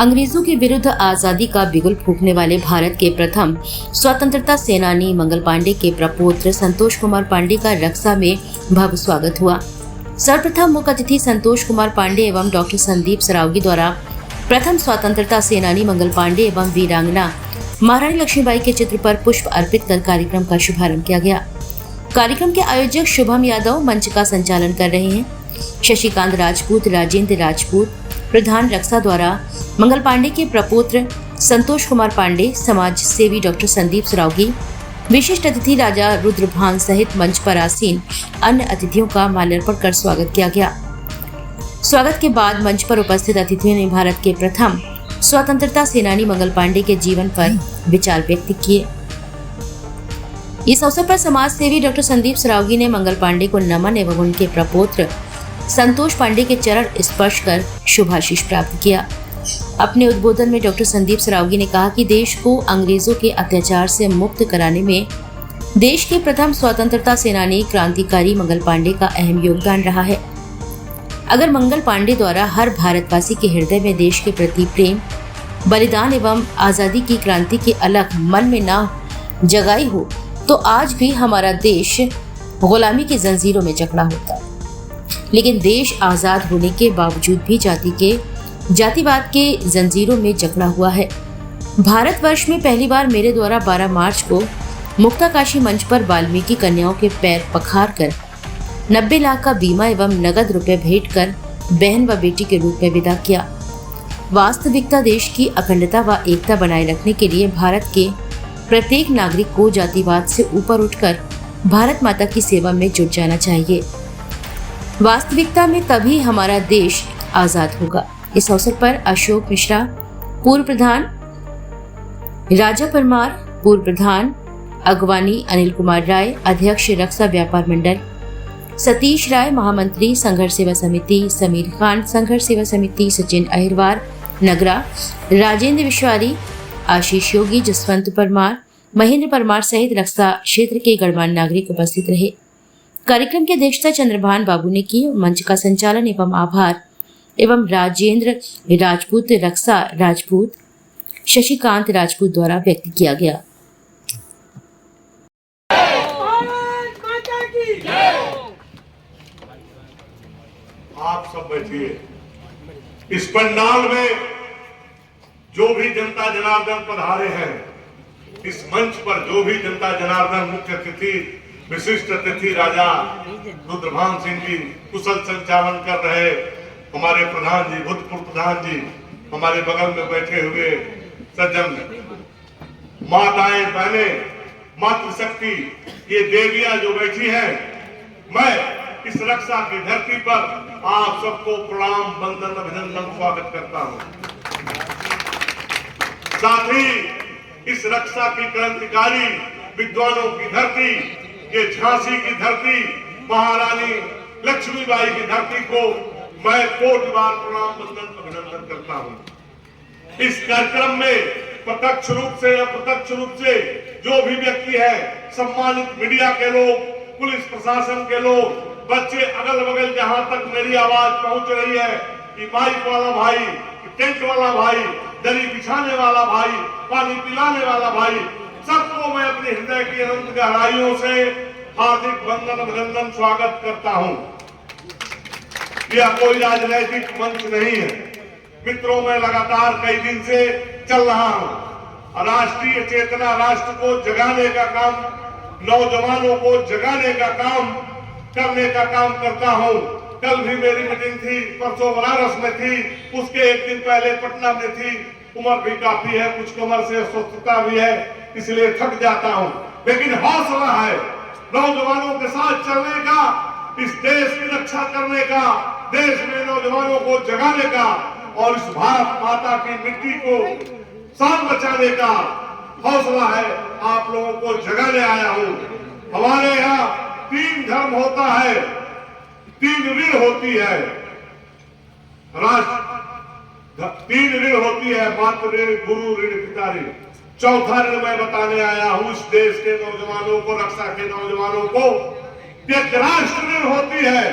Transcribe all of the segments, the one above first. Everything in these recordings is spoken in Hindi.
अंग्रेजों के विरुद्ध आजादी का बिगुल फूंकने वाले भारत के प्रथम स्वतंत्रता सेनानी मंगल पांडे के प्रपौत्र संतोष कुमार पांडे का रक्सा में भव्य स्वागत हुआ। सर्वप्रथम मुख्य अतिथि संतोष कुमार पांडे एवं डॉक्टर संदीप सरावगी द्वारा प्रथम स्वतंत्रता सेनानी मंगल पांडे एवं वीरांगना महारानी लक्ष्मीबाई के चित्र पर पुष्प अर्पित कर कार्यक्रम का शुभारंभ किया गया। कार्यक्रम के आयोजक शुभम यादव मंच का संचालन कर रहे हैं। शशिकांत राजपूत, राजेंद्र राजपूत प्रधान रक्सा द्वारा मंगल पांडे के प्रपौत्र संतोष कुमार पांडे, समाज सेवी डॉक्टर संदीप सरावगी, विशिष्ट अतिथि राजा रुद्रभान सहित मंच पर आसीन अन्य अतिथियों का माल्यार्पण कर स्वागत किया गया। स्वागत के बाद मंच पर उपस्थित अतिथियों ने भारत के प्रथम स्वतंत्रता सेनानी मंगल पांडे के जीवन पर विचार व्यक्त किए। इस अवसर पर समाज सेवी डॉक्टर संदीप सरावगी ने मंगल पांडे को नमन एवं उनके प्रपौत्र संतोष पांडे के चरण स्पर्श कर शुभाशीष प्राप्त किया। अपने उद्बोधन में डॉक्टर संदीप सरावगी ने कहा कि देश को अंग्रेजों के अत्याचार से मुक्त कराने में देश के प्रथम स्वतंत्रता सेनानी क्रांतिकारी मंगल पांडे का अहम योगदान रहा है। अगर मंगल पांडे द्वारा हर भारतवासी के हृदय में देश के प्रति प्रेम, बलिदान एवं आजादी की क्रांति की अलख मन में न जगाई हो तो आज भी हमारा देश गुलामी की जंजीरों में जकड़ा होता। लेकिन देश आजाद होने के बावजूद भी जातिवाद के जंजीरों में जकड़ा हुआ है। भारतवर्ष में पहली बार मेरे द्वारा 12 मार्च को मुक्ताकाशी मंच पर वाल्मीकि कन्याओं के पैर पखार कर 90 लाख का बीमा एवं नगद रुपए भेंट कर बहन व बेटी के रूप में विदा किया। वास्तविकता देश की अखंडता व एकता बनाए रखने के लिए भारत के प्रत्येक नागरिक को जातिवाद से ऊपर उठकर भारत माता की सेवा में जुट जाना चाहिए। वास्तविकता में तभी हमारा देश आजाद होगा। इस अवसर पर अशोक मिश्रा पूर्व प्रधान, राजा परमार पूर्व प्रधान, अगवानी अनिल कुमार राय अध्यक्ष रक्सा व्यापार मंडल, सतीश राय महामंत्री संघर्ष सेवा समिति, समीर खान संघर्ष सेवा समिति, सचिन अहिरवार नगरा, राजेंद्र विश्वारी, आशीष योगी, जसवंत परमार, महेंद्र परमार सहित रक्सा क्षेत्र के गणमान्य नागरिक उपस्थित रहे। कार्यक्रम की अध्यक्षता चंद्रभान बाबू ने की। मंच का संचालन एवं आभार एवं राजेंद्र राजपूत, रक्सा राजपूत, शशिकांत राजपूत द्वारा व्यक्त किया गया। आप सब बैठिए। इस पंडाल में जो भी जनता जनार्दन पधारे हैं, इस मंच पर जो भी जनता जनार्दन मुख्य अतिथि, विशिष्ट अतिथि राजा रुद्रभान सिंह जी कुशल संचालन कर रहे, हमारे प्रधान जी, भूतपूर्व प्रधान जी, हमारे बगल में बैठे हुए सज्जन, माताएं, बहनें, मातृशक्ति, ये देवियां जो बैठी हैं, मैं इस रक्षा की धरती पर आप सबको प्रणाम, वंदन, अभिनंदन, स्वागत करता हूं। साथ ही इस रक्षा की क्रांतिकारी विद्वानों की धरती, ये झांसी की धरती, महारानी लक्ष्मीबाई की धरती को मैं कोटि बार प्रणाम, वंदन, अभिनंदन करता हूं। इस कार्यक्रम में प्रत्यक्ष रूप से या अप्रत्यक्ष रूप से जो भी व्यक्ति है, सम्मानित मीडिया के लोग, पुलिस प्रशासन के लोग, बच्चे, अगल बगल जहां तक मेरी आवाज पहुंच रही है, कि माइक वाला भाई, टेंट वाला भाई, दरी बिछाने वाला भाई, पानी पिलाने वाला भाई, सबको मैं अपने हृदय की अनंत गहराइयों से हार्दिक वंदन, अभिनंदन, स्वागत करता हूं। यह कोई राजनैतिक मंच नहीं है मित्रों, मैं लगातार कई दिन से चल रहा हूं। राष्ट्रीय चेतना, राष्ट्र को जगाने का काम, नौजवानों को जगाने का काम करने का काम करता हूं। कल भी मेरी मीटिंग थी, परसों बनारस में थी, उसके एक दिन पहले पटना में थी। उम्र भी काफी है, कुछ कमर से अस्वस्थता भी है, इसलिए थक जाता हूं, लेकिन हौसला है नौजवानों के साथ चलने का, इस देश की रक्षा करने का, देश में नौजवानों को जगाने का और इस भारत माता की मिट्टी को शान बचाने का हौसला है। आप लोगों को जगाने आया हूं। हमारे यहाँ 3 धर्म होता है, 3 ऋण होती है, राष्ट्र 3 ऋण होती है, मातृ ऋण, गुरु ऋण, पिता ऋण। चौथा ऋण मैं बताने आया हूं इस देश के नौजवानों को, रक्षा के नौजवानों को, एक राष्ट्र ऋण होती है।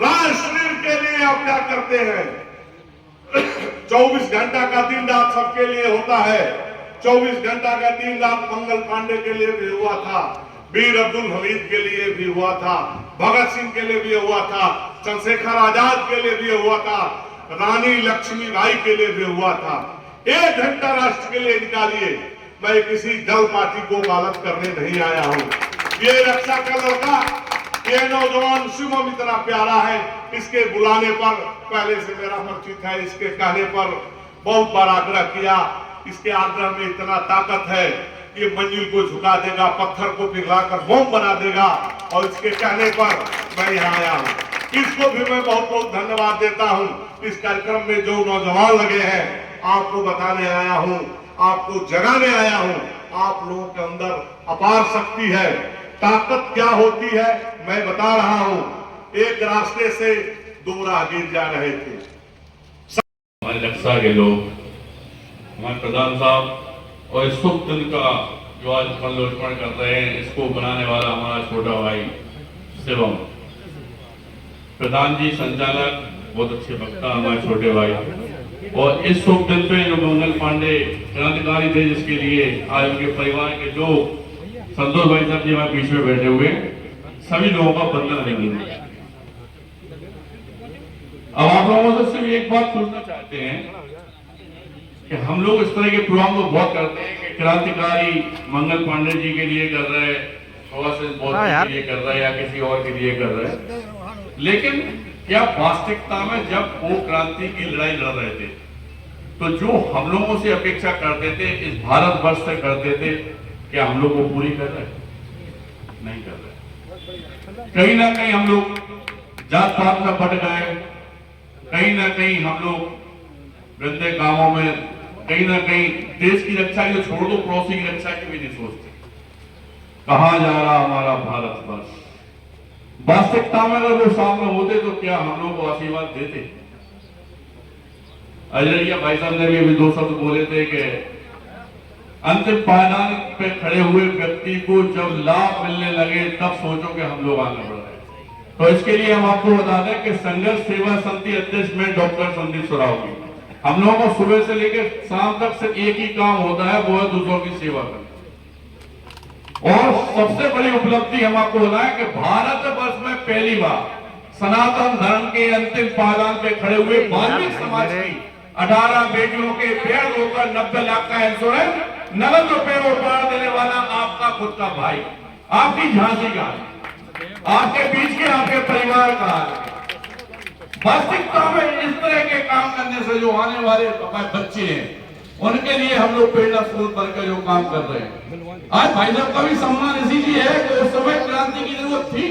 राष्ट्र ऋण के लिए आप क्या करते हैं? 24 घंटा का दिन रात सबके लिए होता है। 24 घंटा का दिन रात मंगल पांडे के लिए भी हुआ था, वीर अब्दुल हमीद के लिए भी हुआ था, भगत सिंह के लिए भी हुआ था, चंद्रशेखर आजाद के लिए भी हुआ था, रानी लक्ष्मीबाई के लिए भी हुआ था। 1 घंटा राष्ट्र के लिए निकालिए। मैं किसी दल पार्टी को गालत करने नहीं आया हूं। ये रक्षा का लड़का, ये नौजवान शुभम इतना प्यारा है, इसके बुलाने पर पहले से मेरा परिचित है, इसके कहने पर बहुत बार आग्रह किया। इसके आग्रह में इतना ताकत है कि मंजिल को झुका देगा, पत्थर को पिघलाकर बम बना देगा, और इसके कहने पर मैं यहाँ आया हूँ। इसको भी मैं बहुत बहुत धन्यवाद देता हूँ। इस कार्यक्रम में जो नौजवान लगे हैं, आपको बताने आया हूँ, आपको जगाने आया हूँ। आप लोगों के अंदर अपार शक्ति है, ताकत क्या होती है मैं बता रहा हूँ। एक रास्ते से 2 राहगीर जा रहे थे। हमारे रक्षा के लोग, हमारे प्रधान साहब, और इस शुभ दिन का जो आज माल्यार्पण कर रहे हैं, इसको बनाने वाला हमारा छोटा भाई शिवम, प्रधान जी संचालक, बहुत अच्छे वक्ता हमारे छोटे भाई। और इस शुभ दिन पे जो मंगल पांडे क्रांतिकारी थे, जिसके लिए आज उनके परिवार के लोग, संतोष भाई साहब जी हमारे बीच में बैठे हुए, सभी लोगों का बंधन अभिनंदन। अब आप लोगों से सिर्फ एक बात पूछना चाहते हैं कि हम लोग इस तरह के प्रोग्राम तो बहुत करते हैं कि क्रांतिकारी मंगल पांडे जी के लिए कर रहे हैं, के लिए कर रहे हैं, या किसी और के लिए कर रहे हैं, लेकिन क्या वास्तविकता में जब वो क्रांति की लड़ाई लड़ रहे थे, तो जो हम लोगों से अपेक्षा करते थे, इस भारतवर्ष से करते थे, क्या हम लोग वो पूरी कर रहे हैं? नहीं कर रहे। कहीं ना कहीं हम लोग जात पात में बट गए, कहीं ना कहीं हम लोग गंदे कामों में, कहीं ना कहीं देश की रक्षा की छोड़ दो, पड़ोसी की रक्षा की भी नहीं सोचते। कहां जा रहा हमारा भारतवर्ष? वास्तविकता में अगर वो सामने होते तो क्या हम लोग को आशीर्वाद देते? अजरिया भाई साहब ने भी अभी 2 शब्द बोले थे कि अंतिम पायदान पे खड़े हुए व्यक्ति को जब लाभ मिलने लगे तब सोचो कि हम लोग आगे बढ़ रहे हैं। तो इसके लिए हम आपको बता दें कि संघर्ष सेवा समिति अध्यक्ष में डॉक्टर संदीप सुरावगी, हम लोगों को सुबह से लेकर शाम तक सिर्फ एक ही काम होता है, वो है दूसरों की सेवा करना। और सबसे बड़ी उपलब्धि हम आपको बताएं कि भारतवर्ष में पहली बार सनातन धर्म के अंतिम पायदान पे खड़े हुए वाल्मीकि समाज की 18 बेटियों के पेड़ रोकर 90 लाख का इंश्योरेंस, नगद रुपए उपहार देने वाला आपका खुद का भाई, आपकी झांसी का, आपके बीच के आपके परिवार का। वास्तविकता में इस तरह के काम करने से जो आने वाले बच्चे हैं, उनके लिए हम लोग प्रेरणा स्रोत बनकर जो काम कर रहे हैं। आज भाई साहब का भी सम्मान इसीलिए है कि उस समय क्रांति की जरूरत थी,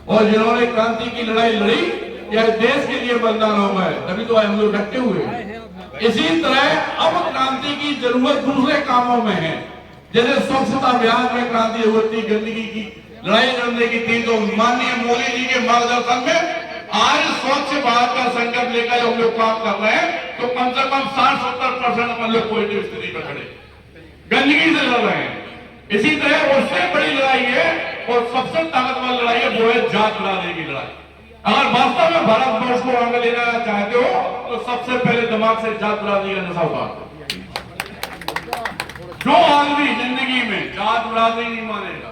और जिन्होंने क्रांति की लड़ाई लड़ी, यह देश के लिए बलिदान हो गए, तभी तो हम लोग डटे हुए हैं। इसी तरह अब क्रांति की जरूरत दूसरे कामों में है। जैसे स्वच्छता अभियान में क्रांति जरूरत थी, गंदगी की लड़ाई लड़ने की थी, तो माननीय मोदी जी के मार्गदर्शन में आज स्वच्छ भारत का संकल्प लेकर हम लोग काम कर रहे हैं, तो कम से कम 60-70% हम लोग पॉजिटिव स्थिति में खड़े, गंदगी से लड़ रहे हैं। इसी तरह उससे बड़ी लड़ाई है और सबसे ताकतवर लड़ाई है, वो है जात बिरादरी की लड़ाई। अगर वास्तव में भारतवर्ष को आगे ले जाना चाहते हो, तो सबसे पहले दिमाग से जात बिरादरी का नशा उतार दो। जो आदमी जिंदगी में जात बिरादरी नहीं मानेगा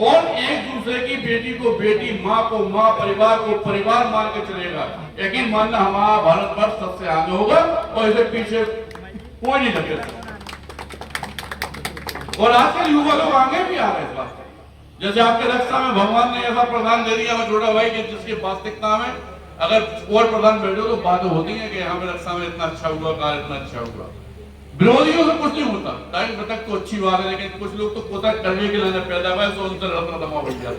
और एक दूसरे की बेटी को बेटी, माँ को माँ, परिवार को परिवार मान के चलेगा, यकीन मानना हमारा भारतवर्ष सबसे आगे होगा और इसे पीछे कोई नहीं लगेगा। और आजकल युवा लोग आगे भी आ रहे हैं इस बात। जैसे आपके रक्षा में भगवान ने ऐसा प्रधान दे दिया मैं छोटा भाई कि जिसकी वास्तविकता में अगर और प्रधान बैठो तो बातें होती है कि यहाँ पे रक्षा में इतना अच्छा हुआ, कार्य इतना अच्छा हुआ। विरोधियों से कुछ नहीं होता, टाइम तक तो अच्छी बात है, लेकिन कुछ लोग तो कोता करने के लिए पैदा हुआ है, तो उनसे लड़ना दमा हो गया।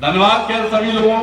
धन्यवाद खैर सभी लोगों